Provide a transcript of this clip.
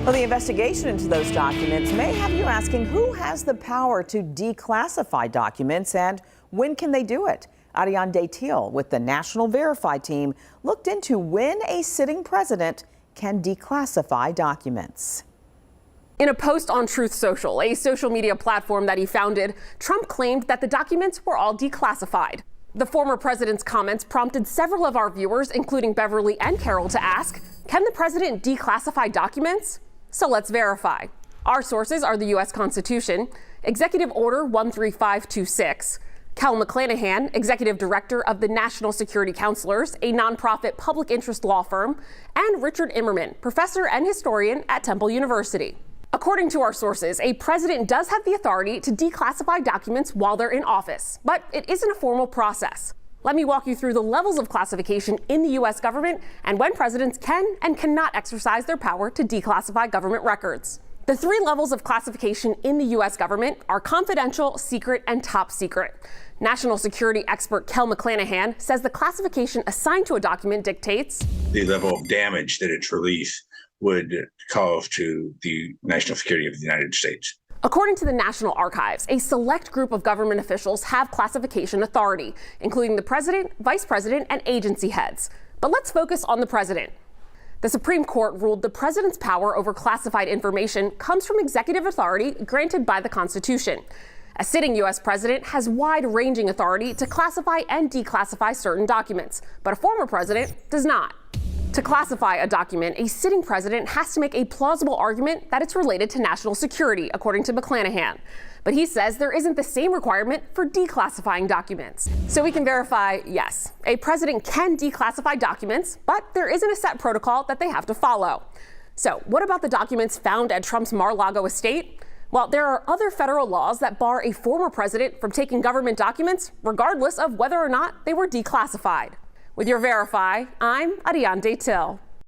Well, the investigation into those documents may have you asking who has the power to declassify documents and when can they do it? Ariane Detil with the National Verify team looked into when a sitting president can declassify documents. In a post on Truth Social, a social media platform that he founded, Trump claimed that the documents were all declassified. The former president's comments prompted several of our viewers, including Beverly and Carol, to ask, can the president declassify documents? So let's verify. Our sources are the U.S. Constitution, Executive Order 13526, Cal McClanahan, Executive Director of the National Security Counselors, a nonprofit public interest law firm, and Richard Immerman, professor and historian at Temple University. According to our sources, a president does have the authority to declassify documents while they're in office, but it isn't a formal process. Let me walk you through the levels of classification in the U.S. government and when presidents can and cannot exercise their power to declassify government records. The three levels of classification in the U.S. government are confidential, secret, and top secret. National security expert Cal McClanahan says the classification assigned to a document dictates the level of damage that its release would cause to the national security of the United States. According to the National Archives, a select group of government officials have classification authority, including the president, vice president, and agency heads. But let's focus on the president. The Supreme Court ruled the president's power over classified information comes from executive authority granted by the Constitution. A sitting U.S. president has wide-ranging authority to classify and declassify certain documents, but a former president does not. To classify a document, a sitting president has to make a plausible argument that it's related to national security, according to McClanahan. But he says there isn't the same requirement for declassifying documents. So we can verify, yes, a president can declassify documents, but there isn't a set protocol that they have to follow. So what about the documents found at Trump's Mar-a-Lago estate? Well, there are other federal laws that bar a former president from taking government documents, regardless of whether or not they were declassified. With your Verify, I'm Ariane Detil.